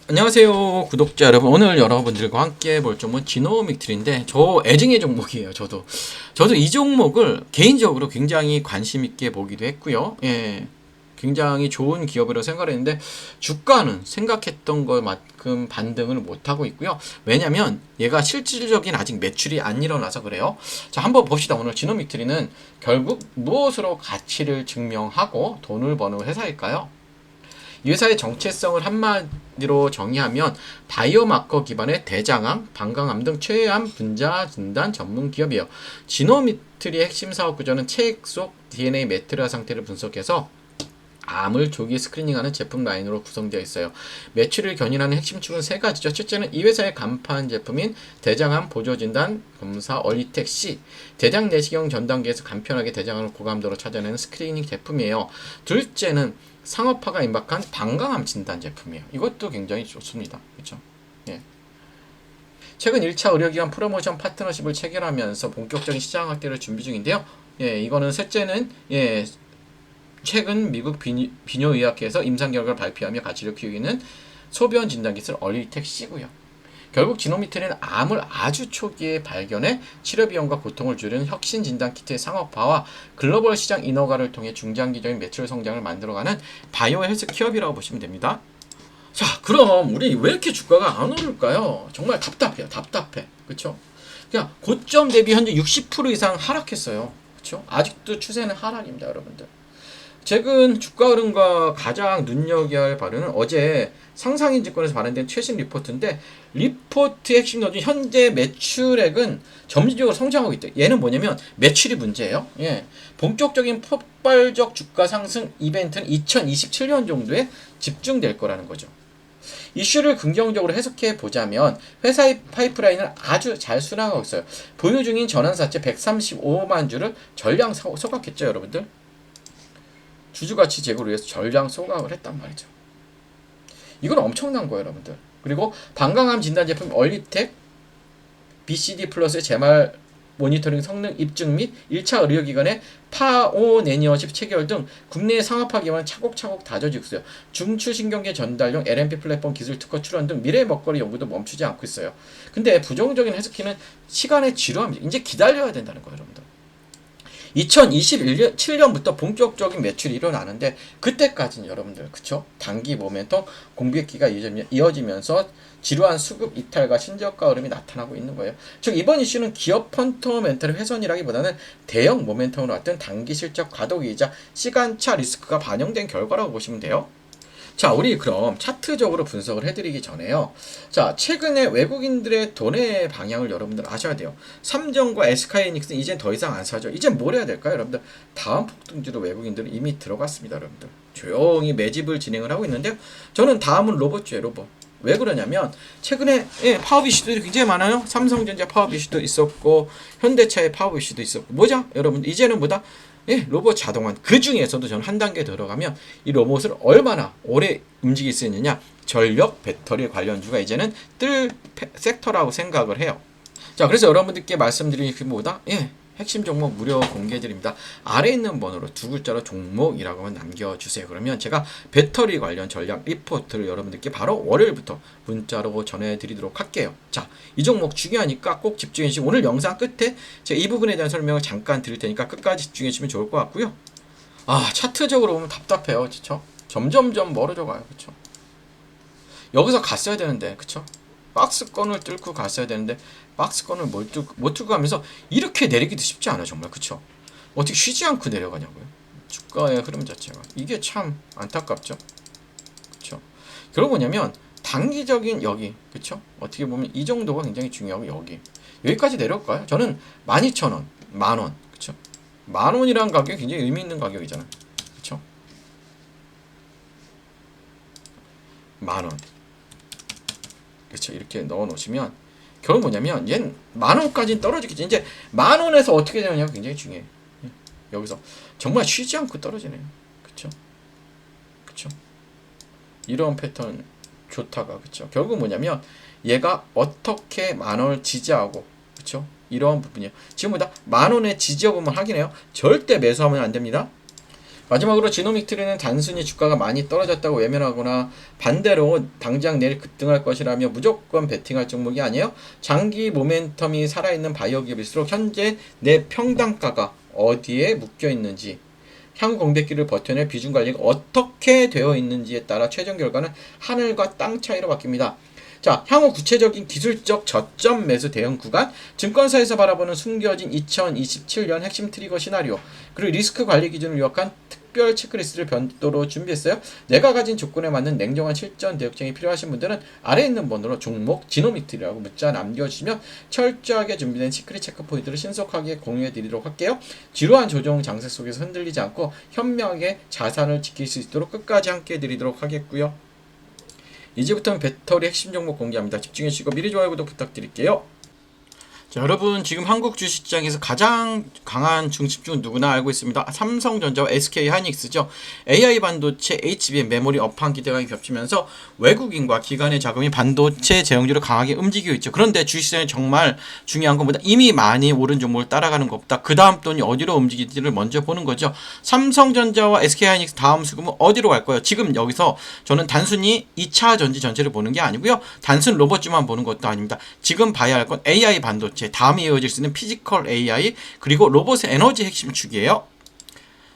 안녕하세요 구독자 여러분. 오늘 여러분들과 함께 볼 종목은 지노믹트리인데 저 애증의 종목이에요. 저도 이 종목을 개인적으로 굉장히 관심 있게 보기도 했고요. 예, 굉장히 좋은 기업이라고 생각했는데 주가는 생각했던 것만큼 반등을 못하고 있고요. 왜냐면 얘가 실질적인 아직 매출이 안 일어나서 그래요. 자, 한번 봅시다. 오늘 지노믹트리는 결국 무엇으로 가치를 증명하고 돈을 버는 회사일까요? 이 회사의 정체성을 한마디로 정의하면 바이오마커 기반의 대장암, 방광암 등 최암 분자 진단 전문 기업이에요. 지노미트리의 핵심 사업 구조는 체액 속 DNA 메트리아 상태를 분석해서 암을 조기 스크리닝하는 제품 라인으로 구성되어 있어요. 매출을 견인하는 핵심 축은 세 가지죠. 첫째는 이 회사의 간판 제품인 대장암 보조진단 검사 얼리텍 C. 대장 내시경 전 단계에서 간편하게 대장암을 고감도로 찾아내는 스크리닝 제품이에요. 둘째는 상업화가 임박한 방광암 진단 제품이에요. 이것도 굉장히 좋습니다. 그렇죠? 예. 최근 1차 의료기관 프로모션 파트너십을 체결하면서 본격적인 시장 확대를 준비 중인데요. 예, 이거는 셋째는 최근 미국 비뇨의학회에서 임상 결과를 발표하며 가치를 키우기는 소변 진단 기술 얼리텍 C고요. 결국 지노미트리는 암을 아주 초기에 발견해 치료 비용과 고통을 줄이는 혁신 진단 키트의 상업화와 글로벌 시장 인허가를 통해 중장기적인 매출 성장을 만들어가는 바이오 헬스 기업이라고 보시면 됩니다. 자, 그럼 우리 왜 이렇게 주가가 안 오를까요? 정말 답답해요. 답답해. 그렇죠? 그냥 고점 대비 현재 60% 이상 하락했어요. 그렇죠? 아직도 추세는 하락입니다, 여러분들. 최근 주가 흐름과 가장 눈여겨야 할 바로는 어제 상상인증권에서 발행된 최신 리포트인데, 리포트 핵심 노진 현재 매출액은 점진적으로 성장하고 있다. 얘는 뭐냐면 매출이 문제예요. 예. 본격적인 폭발적 주가 상승 이벤트는 2027년 정도에 집중될 거라는 거죠. 이슈를 긍정적으로 해석해 보자면 회사의 파이프라인을 아주 잘 순항하고 있어요. 보유 중인 전환사채 135만 주를 전량 소각했죠, 여러분들. 주주가치 제고를 위해서 전량 소각을 했단 말이죠. 이건 엄청난 거예요, 여러분들. 그리고 방광암 진단 제품 얼리텍 BCD 플러스의 재말 모니터링 성능 입증 및 1차 의료기관의 파오네니어십 체결 등 국내 상업화 기반은 차곡차곡 다져지고 있어요. 중추신경계 전달용 LNP 플랫폼 기술 특허 출원 등 미래 먹거리 연구도 멈추지 않고 있어요. 근데 부정적인 해석키는 시간의 지루함이죠. 이제 기다려야 된다는 거예요, 여러분들. 2027년부터 본격적인 매출이 일어나는데, 그때까지는 여러분들, 그쵸? 단기 모멘텀 공백기가 이어지면서 지루한 수급 이탈과 신저가 흐름이 나타나고 있는 거예요. 즉 이번 이슈는 기업 펀더멘털의 훼손이라기보다는 대형 모멘텀으로 왔던 단기 실적 과도기이자 시간차 리스크가 반영된 결과라고 보시면 돼요. 자, 우리 그럼 차트적으로 분석을 해드리기 전에요. 자, 최근에 외국인들의 돈의 방향을 여러분들 아셔야 돼요. 삼성과 SK하이닉스는 이젠 더 이상 안 사죠. 이젠 뭘 해야 될까요, 여러분들? 다음 폭등주로 외국인들은 이미 들어갔습니다, 여러분들. 조용히 매집을 진행을 하고 있는데요. 저는 다음은 로봇주예요, 로봇. 왜 그러냐면 최근에 파업 이슈들이 굉장히 많아요. 삼성전자 파업 이슈도 있었고 현대차의 파업 이슈도 있었고, 뭐죠? 여러분 이제는 뭐다? 로봇 자동화. 그 중에서도 저는 한 단계 들어가면 이 로봇을 얼마나 오래 움직일 수 있느냐, 전력 배터리 관련주가 이제는 뜰 섹터라고 생각을 해요. 자, 그래서 여러분들께 말씀드린 그 뭐다? 핵심 종목 무료 공개드립니다. 아래 있는 번호로 두 글자로 종목이라고만 남겨주세요. 그러면 제가 배터리 관련 전략 리포트를 여러분들께 바로 월요일부터 문자로 전해드리도록 할게요. 자, 이 종목 중요하니까 꼭 집중해주시고, 오늘 영상 끝에 제가 이 부분에 대한 설명을 잠깐 드릴 테니까 끝까지 집중해주시면 좋을 것 같고요. 아, 차트적으로 보면 답답해요. 그쵸? 점점점 멀어져 가요. 그쵸? 여기서 갔어야 되는데, 그쵸? 박스권을 뚫고 갔어야 되는데 박스권을 못 뚫고 가면서 이렇게 내리기도 쉽지 않아요, 정말. 그쵸? 어떻게 쉬지 않고 내려가냐고요. 주가의 흐름 자체가 이게 참 안타깝죠. 그쵸? 결국 뭐냐면 단기적인 여기, 그쵸? 어떻게 보면 이 정도가 굉장히 중요하고, 여기까지 내려올까요? 저는 12,000원, 만원, 그쵸? 만원이라는 가격이 굉장히 의미 있는 가격이잖아요. 그쵸? 만원, 그렇죠. 이렇게 넣어 놓으시면 결국 뭐냐면 얘는 만원까지는 떨어지겠지. 이제 만원에서 어떻게 되느냐가 굉장히 중요해요. 여기서 정말 쉬지 않고 떨어지네요. 그쵸? 그쵸? 이런 패턴 좋다가, 그쵸? 결국 뭐냐면 얘가 어떻게 만원을 지지하고, 그쵸? 이러한 부분이에요. 지금 보다 만원의 지지여부만 확인해요. 절대 매수하면 안 됩니다. 마지막으로 지노믹트리는 단순히 주가가 많이 떨어졌다고 외면하거나 반대로 당장 내일 급등할 것이라며 무조건 베팅할 종목이 아니에요. 장기 모멘텀이 살아있는 바이오 기업일수록 현재 내 평단가가 어디에 묶여 있는지, 향후 공백기를 버텨낼 비중 관리가 어떻게 되어 있는지에 따라 최종 결과는 하늘과 땅 차이로 바뀝니다. 자, 향후 구체적인 기술적 저점 매수 대응 구간, 증권사에서 바라보는 숨겨진 2027년 핵심 트리거 시나리오, 그리고 리스크 관리 기준을 요약한 특별 체크리스트를 별도로 준비했어요. 내가 가진 조건에 맞는 냉정한 실전 대응책이 필요하신 분들은 아래에 있는 번호로 종목 지노미트리라고 문자 남겨주시면 철저하게 준비된 시크릿 체크 포인트를 신속하게 공유해드리도록 할게요. 지루한 조정 장세 속에서 흔들리지 않고 현명하게 자산을 지킬 수 있도록 끝까지 함께 해드리도록 하겠고요. 이제부터는 배터리 핵심 종목 공개합니다. 집중해주시고 미리 좋아요 구독 부탁드릴게요. 자, 여러분 지금 한국 주식시장에서 가장 강한 중심주는 누구나 알고 있습니다. 삼성전자와 SK하이닉스죠. AI 반도체, HBM, 메모리 업황 기대감이 겹치면서 외국인과 기관의 자금이 반도체 제형주를 강하게 움직이고 있죠. 그런데 주식시장에 정말 중요한 것보다 이미 많이 오른 종목을 따라가는 것보다 그 다음 돈이 어디로 움직일지를 먼저 보는 거죠. 삼성전자와 SK하이닉스 다음 수급은 어디로 갈까요? 지금 여기서 저는 단순히 2차 전지 전체를 보는 게 아니고요. 단순 로봇주만 보는 것도 아닙니다. 지금 봐야 할 건 AI 반도체, 다음에 이어질 수 있는 피지컬 AI, 그리고 로봇의 에너지 핵심 축이에요.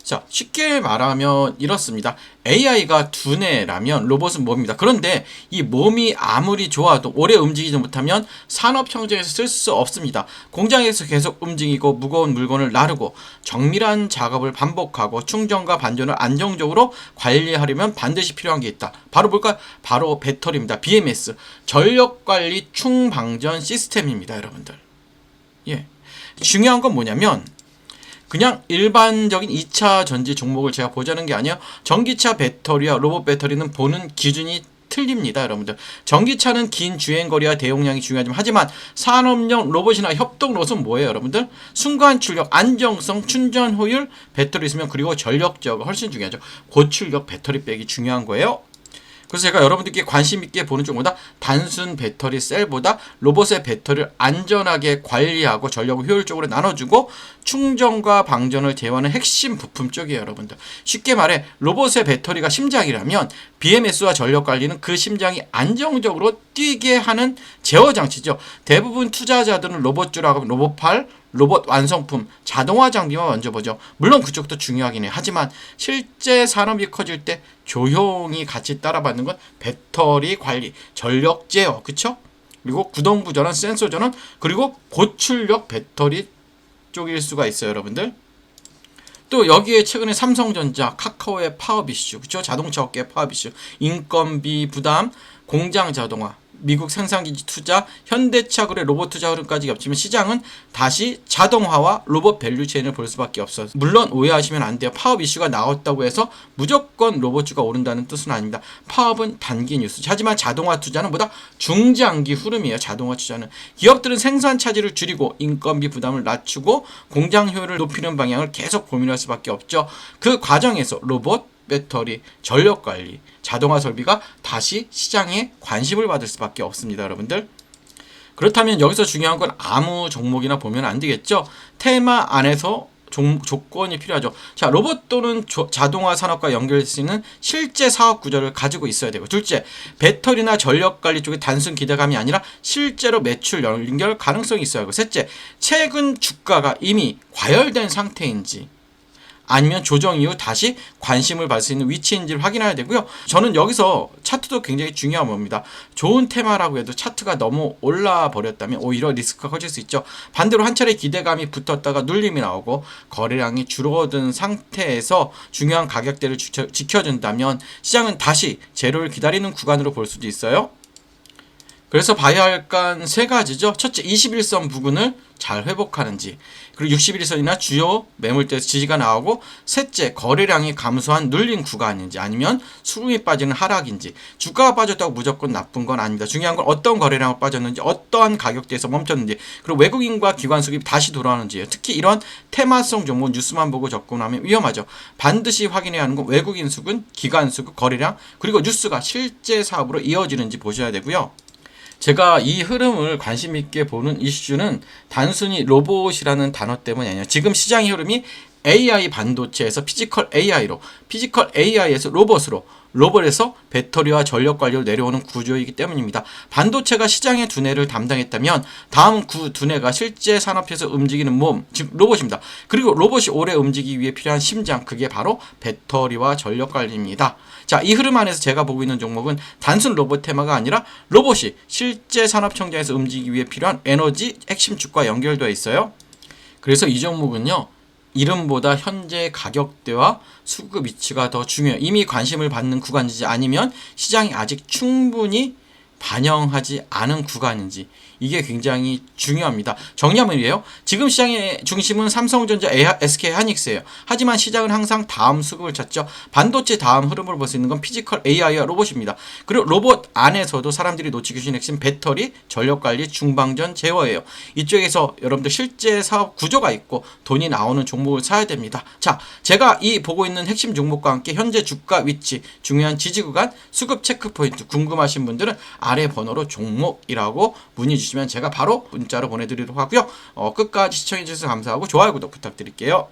자, 쉽게 말하면 이렇습니다. AI가 두뇌라면 로봇은 몸입니다. 그런데 이 몸이 아무리 좋아도 오래 움직이지 못하면 산업 현장에서 쓸 수 없습니다. 공장에서 계속 움직이고 무거운 물건을 나르고 정밀한 작업을 반복하고 충전과 반전을 안정적으로 관리하려면 반드시 필요한 게 있다. 바로 뭘까요? 바로 배터리입니다. BMS, 전력관리 충방전 시스템입니다. 여러분들. 예. 중요한 건 뭐냐면 그냥 일반적인 2차 전지 종목을 제가 보자는 게 아니에요. 전기차 배터리와 로봇 배터리는 보는 기준이 틀립니다. 여러분들. 전기차는 긴 주행거리와 대용량이 중요하지만 하지만 산업용 로봇이나 협동 로봇은 뭐예요? 여러분들. 순간 출력, 안정성, 충전 효율, 배터리 있으면 그리고 전력 제어가 훨씬 중요하죠. 고출력 배터리백이 중요한 거예요. 그래서 제가 여러분들께 관심 있게 보는 쪽보다 단순 배터리 셀보다 로봇의 배터리를 안전하게 관리하고 전력을 효율적으로 나눠주고 충전과 방전을 제어하는 핵심 부품 쪽이에요. 여러분들. 쉽게 말해 로봇의 배터리가 심장이라면 BMS와 전력 관리는 그 심장이 안정적으로 뛰게 하는 제어 장치죠. 대부분 투자자들은 로봇주라고 하면 로봇팔, 로봇 완성품, 자동화 장비만 먼저 보죠. 물론 그쪽도 중요하긴 해요. 하지만 실제 산업이 커질 때 조용히 같이 따라받는 건 배터리 관리, 전력 제어, 그쵸? 그리고 구동부 전원, 센서 전원, 그리고 고출력 배터리 쪽일 수가 있어요, 여러분들. 또 여기에 최근에 삼성전자, 카카오의 파업 이슈, 그쵸? 자동차 업계의 파업 이슈, 인건비 부담, 공장 자동화, 미국 생산기지 투자, 현대차 그래 로봇 투자 흐름까지 겹치면 시장은 다시 자동화와 로봇 밸류체인을 볼 수밖에 없어요. 물론 오해하시면 안 돼요. 파업 이슈가 나왔다고 해서 무조건 로봇주가 오른다는 뜻은 아닙니다. 파업은 단기 뉴스. 하지만 자동화 투자는 보다 중장기 흐름이에요. 자동화 투자는. 기업들은 생산 차질을 줄이고 인건비 부담을 낮추고 공장 효율을 높이는 방향을 계속 고민할 수밖에 없죠. 그 과정에서 로봇, 배터리, 전력관리, 자동화 설비가 다시 시장에 관심을 받을 수밖에 없습니다. 여러분들. 그렇다면 여기서 중요한 건 아무 종목이나 보면 안 되겠죠. 테마 안에서 조건이 필요하죠. 자, 로봇 또는 자동화 산업과 연결될 수 있는 실제 사업 구조를 가지고 있어야 되고, 둘째, 배터리나 전력 관리 쪽에 단순 기대감이 아니라 실제로 매출 연결 가능성이 있어야 하고, 셋째, 최근 주가가 이미 과열된 상태인지 아니면 조정 이후 다시 관심을 받을 수 있는 위치인지를 확인해야 되고요. 저는 여기서 차트도 굉장히 중요한 겁니다. 좋은 테마라고 해도 차트가 너무 올라 버렸다면 오히려 리스크가 커질 수 있죠. 반대로 한 차례 기대감이 붙었다가 눌림이 나오고 거래량이 줄어든 상태에서 중요한 가격대를 지켜준다면 시장은 다시 제로를 기다리는 구간으로 볼 수도 있어요. 그래서 봐야 할 건 세 가지죠. 첫째, 21선 부근을 잘 회복하는지, 그리고 61선이나 주요 매물대에서 지지가 나오고, 셋째, 거래량이 감소한 눌린 구간인지 아니면 수급이 빠지는 하락인지. 주가가 빠졌다고 무조건 나쁜 건 아닙니다. 중요한 건 어떤 거래량을 빠졌는지, 어떠한 가격대에서 멈췄는지, 그리고 외국인과 기관 수급이 다시 돌아오는지예요. 특히 이런 테마성 종목 뉴스만 보고 접근하면 위험하죠. 반드시 확인해야 하는 건 외국인 수급, 기관 수급, 거래량, 그리고 뉴스가 실제 사업으로 이어지는지 보셔야 되고요. 제가 이 흐름을 관심 있게 보는 이슈는 단순히 로봇이라는 단어 때문이 아니에요. 지금 시장의 흐름이 AI 반도체에서 피지컬 AI로, 피지컬 AI에서 로봇으로, 로봇에서 배터리와 전력 관리로 내려오는 구조이기 때문입니다. 반도체가 시장의 두뇌를 담당했다면 다음 그 두뇌가 실제 산업에서 움직이는 몸, 즉 로봇입니다. 그리고 로봇이 오래 움직이기 위해 필요한 심장, 그게 바로 배터리와 전력 관리입니다. 자, 이 흐름 안에서 제가 보고 있는 종목은 단순 로봇 테마가 아니라 로봇이 실제 산업 청정에서 움직이기 위해 필요한 에너지 핵심축과 연결되어 있어요. 그래서 이 종목은요, 이름보다 현재 가격대와 수급 위치가 더 중요해요. 이미 관심을 받는 구간인지 아니면 시장이 아직 충분히 반영하지 않은 구간인지, 이게 굉장히 중요합니다. 정리하면 이래요. 지금 시장의 중심은 삼성전자, SK하이닉스예요. 하지만 시장은 항상 다음 수급을 찾죠. 반도체 다음 흐름을 볼 수 있는 건 피지컬 AI와 로봇입니다. 그리고 로봇 안에서도 사람들이 놓치기 쉬운 핵심 배터리, 전력관리, 중방전, 제어예요. 이쪽에서 여러분들 실제 사업 구조가 있고 돈이 나오는 종목을 사야 됩니다. 자, 제가 이 보고 있는 핵심 종목과 함께 현재 주가 위치, 중요한 지지 구간, 수급 체크 포인트 궁금하신 분들은 아래 번호로 종목이라고 문의 주시면 제가 바로 문자로 보내드리도록 하고요. 끝까지 시청해주셔서 감사하고 좋아요, 구독 부탁드릴게요.